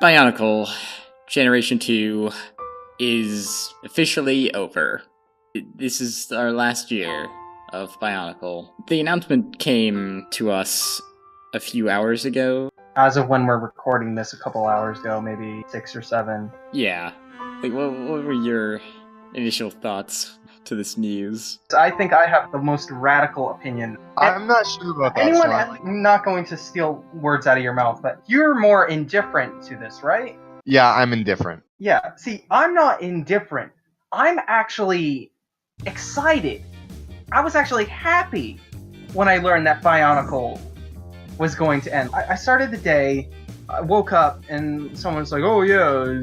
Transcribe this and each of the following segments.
Bionicle Generation 2 is officially over. This is our last year of Bionicle. The announcement came to us a few hours ago. As of when we're recording this, a couple hours ago, maybe 6 or 7. Yeah. Like, what were your initial thoughts to this news? I think I have the most radical opinion. I'm not sure about that. Anyone, Slime. I'm not going to steal words out of your mouth, but you're more indifferent to this, right? Yeah, I'm indifferent. Yeah, see, I'm not indifferent. I'm actually excited. I was actually happy when I learned that Bionicle was going to end. I started the day, I woke up, and someone's like, oh yeah,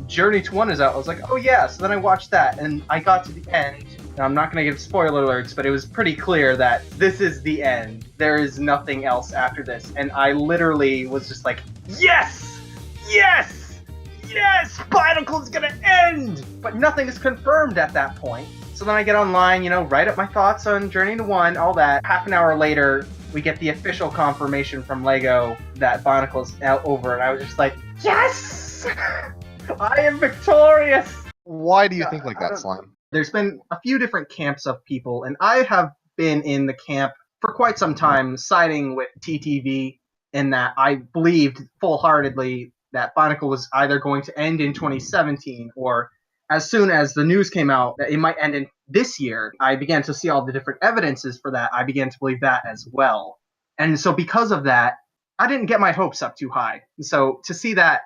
Journey to 1 is out. I was like, oh yeah, so then I watched that, and I got to the end. Now, I'm not going to give spoiler alerts, but it was pretty clear that this is the end. There is nothing else after this, and I literally was just like, yes! Yes! Yes! Bionicle's gonna end! But nothing is confirmed at that point. So then I get online, write up my thoughts on Journey to 1, all that. Half an hour later, we get the official confirmation from LEGO that Bionicle's now over, and I was just like, yes! I am victorious! Why do you think like that, Slime? There's been a few different camps of people, and I have been in the camp for quite some time, siding with TTV in that I believed full-heartedly that Bionicle was either going to end in 2017 or as soon as the news came out that it might end in this year. I began to see all the different evidences for that. I began to believe that as well. And so because of that, I didn't get my hopes up too high. So to see that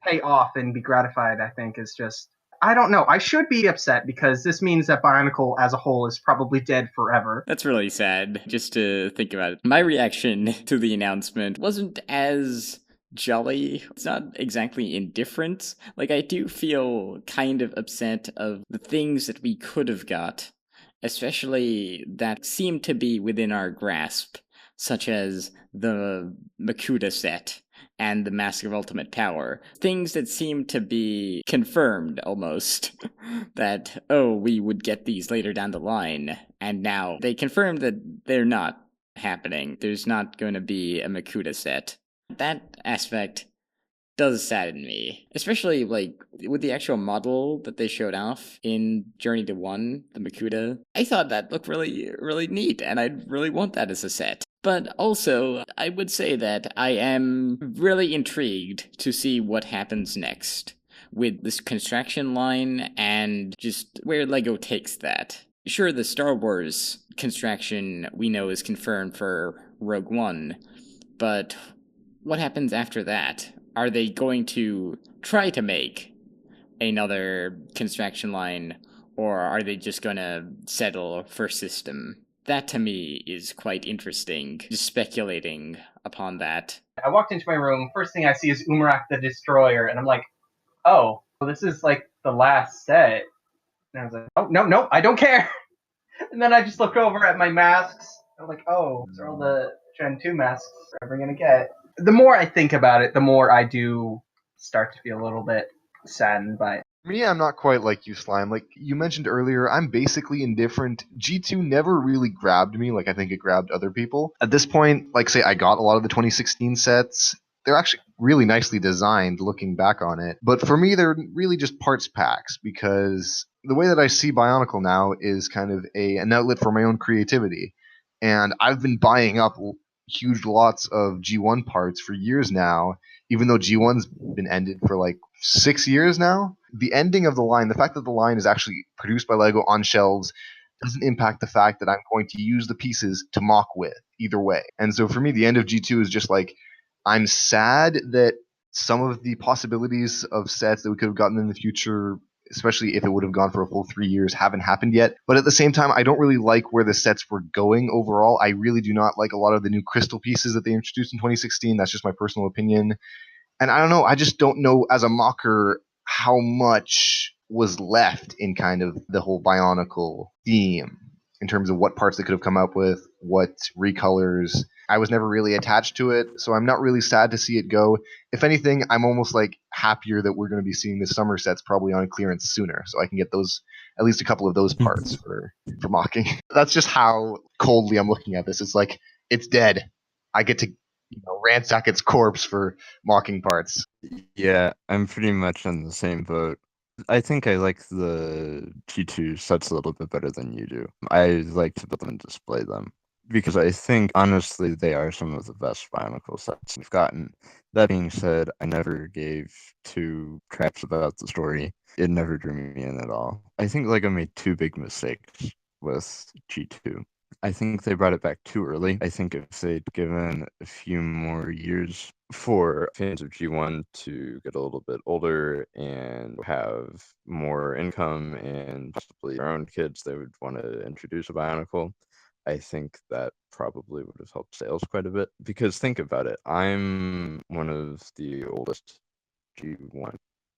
pay off and be gratified, I think is just, I don't know. I should be upset because this means that Bionicle as a whole is probably dead forever. That's really sad, just to think about it. My reaction to the announcement wasn't as jolly. It's not exactly indifferent. Like, I do feel kind of upset of the things that we could have got, especially that seem to be within our grasp, such as the Makuta set and the Mask of Ultimate Power. Things that seem to be confirmed, almost, that, oh, we would get these later down the line, and now they confirmed that they're not happening. There's not going to be a Makuta set. That aspect does sadden me, especially with the actual model that they showed off in Journey to 1, the Makuta. I thought that looked really, really neat, and I'd really want that as a set. But also, I would say that I am really intrigued to see what happens next with this construction line and just where LEGO takes that. Sure, the Star Wars construction we know is confirmed for Rogue One, but what happens after that? Are they going to try to make another construction line, or are they just going to settle for system? That to me is quite interesting, just speculating upon that. I walked into my room, first thing I see is Umarak the Destroyer, and I'm like, oh, this is like the last set. And I was like, oh, no, I don't care. And then I just look over at my masks. I'm like, oh, these are all the Gen 2 masks we're ever going to get. The more I think about it, the more I do start to feel a little bit saddened by it. Me, I'm not quite like you, Slime. Like you mentioned earlier, I'm basically indifferent. G2 never really grabbed me like I think it grabbed other people. At this point, like say I got a lot of the 2016 sets. They're actually really nicely designed looking back on it. But for me, they're really just parts packs because the way that I see Bionicle now is kind of an outlet for my own creativity. And I've been buying up huge lots of G1 parts for years now, even though G1's been ended for like 6 years now. The ending of the line, the fact that the line is actually produced by LEGO on shelves, doesn't impact the fact that I'm going to use the pieces to mock with either way. And so for me, the end of G2 is just like, I'm sad that some of the possibilities of sets that we could have gotten in the future, especially if it would have gone for a full 3 years, haven't happened yet. But at the same time, I don't really like where the sets were going overall. I really do not like a lot of the new crystal pieces that they introduced in 2016. That's just my personal opinion. And I don't know, I just don't know as a mocker how much was left in kind of the whole Bionicle theme in terms of what parts they could have come up with, what recolors. I was never really attached to it, so I'm not really sad to see it go. If anything, I'm almost like happier that we're going to be seeing the summer sets probably on clearance sooner, so I can get those, at least a couple of those parts for mocking. That's just how coldly I'm looking at this. It's like, it's dead. I get to ransack its corpse for mocking parts. Yeah, I'm pretty much in the same boat. I think I like the G2 sets a little bit better than you do. I like to build them and display them because I think honestly they are some of the best Bionicle sets we've gotten. That being said, I never gave two craps about the story. It never drew me in at all. I think Lego made two big mistakes with G2. I think they brought it back too early. I think if they'd given a few more years for fans of G1 to get a little bit older and have more income and possibly their own kids, they would want to introduce a Bionicle. I think that probably would have helped sales quite a bit. Because think about it, I'm one of the oldest G1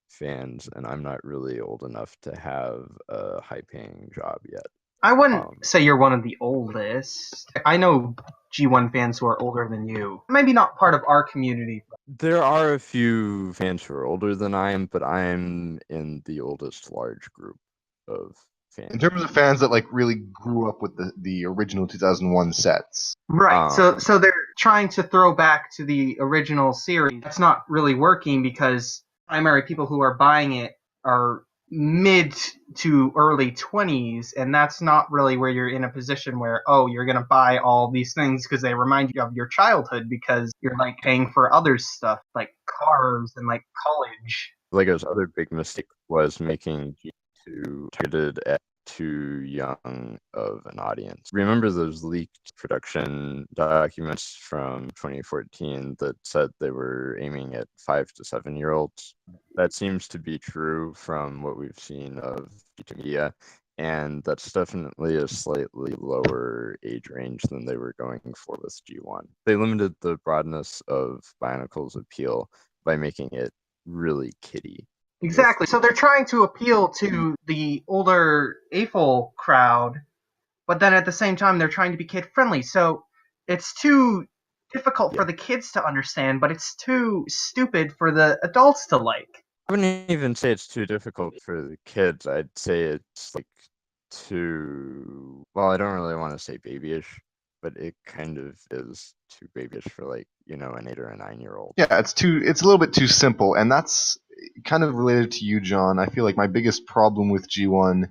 fans, and I'm not really old enough to have a high paying job yet. I wouldn't Um, say you're one of the oldest. I know G1 fans who are older than you. Maybe not part of our community. There are a few fans who are older than I am, but I'm in the oldest large group of In fans. terms of fans that like really grew up with the original 2001 sets. Right. So Um, so they're trying to throw back to the original series. That's not really working because primary people who are buying it are mid to early 20s, and that's not really where you're in a position where, oh, you're going to buy all these things because they remind you of your childhood, because you're like paying for other stuff like cars and like college. Lego's other big mistake was making G2 targeted at too young of an audience. Remember those leaked production documents from 2014 that said they were aiming at 5 to 7 year olds? That seems to be true from what we've seen of G2 media, and that's definitely a slightly lower age range than they were going for with G1. They limited the broadness of Bionicle's appeal by making it really kiddie with Exactly. So they're G2. trying to appeal to the older AFOL crowd, but then at the same time they're trying to be kid friendly. So it's too difficult Yeah. for the kids to understand, but it's too stupid for the adults to like. I wouldn't even say it's too difficult for the kids. I'd say it's like too, well, I don't really want to say babyish, but it kind of is too babyish for like, an 8 or a 9 year old. Yeah, it's a little bit too simple, and that's kind of related to you, John. I feel like my biggest problem with G1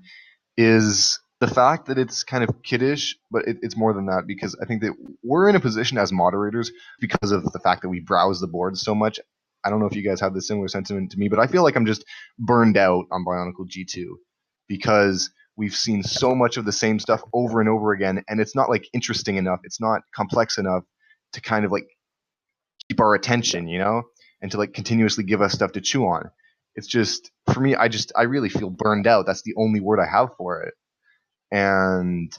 is the fact that it's kind of kiddish, but it's more than that because I think that we're in a position as moderators because of the fact that we browse the boards so much. I don't know if you guys have the similar sentiment to me, but I feel like I'm just burned out on Bionicle G2 because we've seen so much of the same stuff over and over again, and it's not like interesting enough. It's not complex enough to kind of like keep our Yeah. attention, and to like continuously give us stuff to chew on. It's just for me, I really feel burned out. That's the only word I have for it, and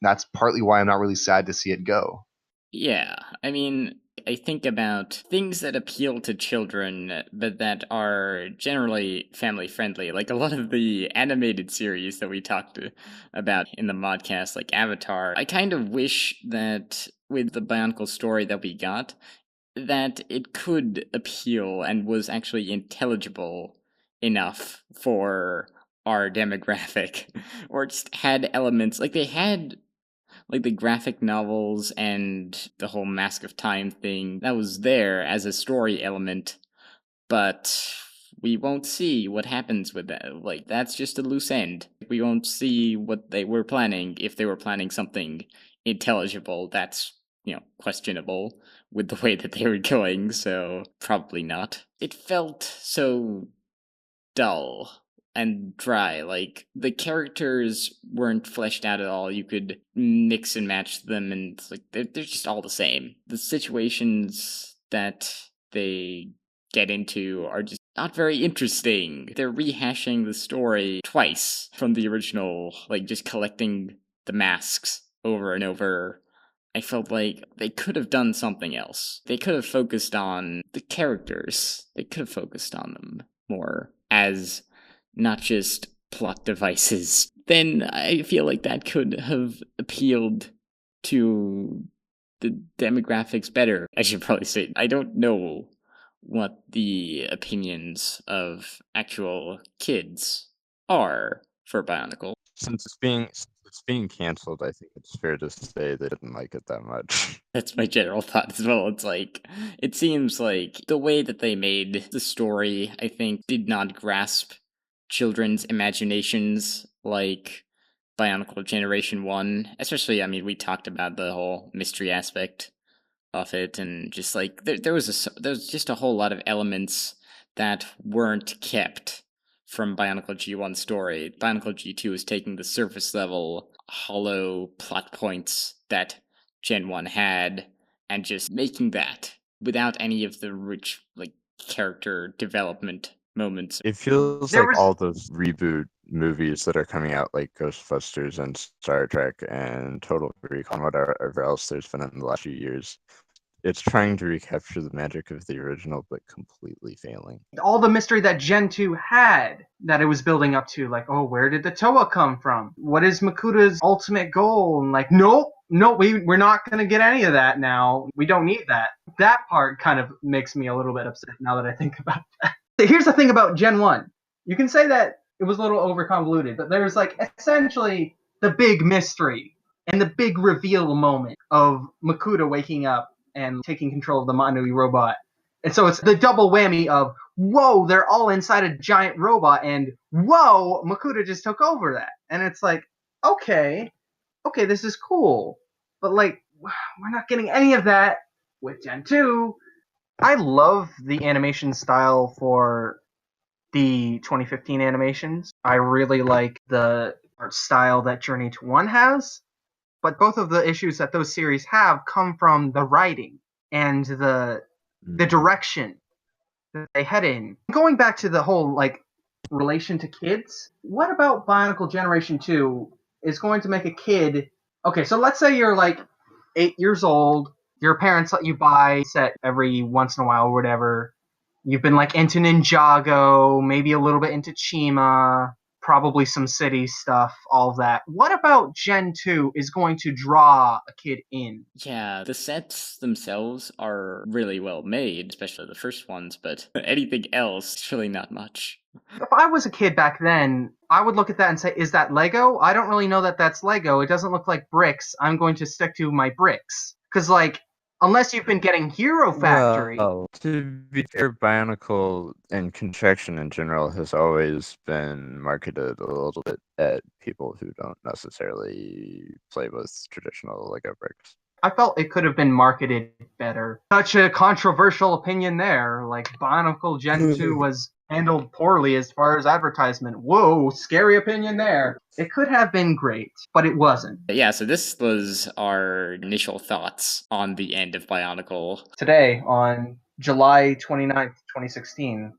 that's partly why I'm not really sad to see it go. Yeah, I mean, I think about things that appeal to children, but that are generally family friendly. Like a lot of the animated series that we talked about in the modcast, like Avatar. I kind of wish that with the Bionicle story that we got, that it could appeal and was actually intelligible enough for our demographic, or just had elements like they had like the graphic novels and the whole Mask of Time thing that was there as a story element, but we won't see what happens with that. Like, that's just a loose end. We won't see what they were planning if they were planning something intelligible. That's, questionable with the way that they were going, so probably not. It felt so dull and dry. Like the characters weren't fleshed out at all. You could mix and match them, and like they're just all the same. The situations that they get into are just not very interesting. They're rehashing the story twice from the original, like just collecting the masks over and over. I felt like they could have done something else. They could have focused on the characters. They could have focused on them more as not just plot devices. Then I feel like that could have appealed to the demographics better. I should probably say, I don't know what the opinions of actual kids are for Bionicle. Since it's being It's being canceled. I think it's fair to say they didn't like it that much. That's my general thought as well. It's like, it seems like the way that they made the story, I think, did not grasp children's imaginations like Bionicle Generation 1. Especially, I mean, we talked about the whole mystery aspect of it, and just like, there was just a whole lot of elements that weren't kept from Bionicle G1 story. Bionicle G2 is taking the surface level, hollow plot points that Gen 1 had, and just making that without any of the rich, like, character development moments. It feels There like was all those reboot movies that are coming out, like Ghostbusters and Star Trek and Total Recall and whatever else there's been in the last few years. It's trying to recapture the magic of the original, but completely failing. all the mystery that Gen 2 had that it was building up to, like, oh, where did the Toa come from? What is Makuta's ultimate goal? And like, nope, we're not going to get any of that now. We don't need that. That part kind of makes me a little bit upset now that I think about that. Here's the thing about Gen 1. You can say that it was a little over convoluted, but there's like essentially the big mystery and the big reveal moment of Makuta waking up and taking control of the Manui robot. And so it's the double whammy of, whoa, they're all inside a giant robot, and whoa, Makuta just took over that. And it's like, okay, this is cool. But like, we're not getting any of that with Gen 2. I love the animation style for the 2015 animations. I really like the art style that Journey to One has. But both of the issues that those series have come from the writing and the direction that they head in. Going back to the whole like relation to kids, what about Bionicle Generation 2 is going to make a kid? Okay, so let's say you're like 8 years old, your parents let you buy a set every once in a while or whatever. You've been like into Ninjago, maybe a little bit into Chima, probably some city stuff, all of that. What about Gen 2 is going to draw a kid in? Yeah, the sets themselves are really well made, especially the first ones, but anything else, it's really not much. If I was a kid back then, I would look at that and say, is that Lego? I don't really know that that's Lego. It doesn't look like bricks. I'm going to stick to my bricks. Because, like, unless you've been getting Hero Factory. Well, to be fair, Bionicle and contraction in general has always been marketed a little bit at people who don't necessarily play with traditional Lego bricks. I felt it could have been marketed better. Such a controversial opinion there. Like, Bionicle Gen 2 was handled poorly as far as advertisement. Whoa, scary opinion there. It could have been great, but it wasn't. Yeah, so this was our initial thoughts on the end of Bionicle. Today, on July 29th, 2016,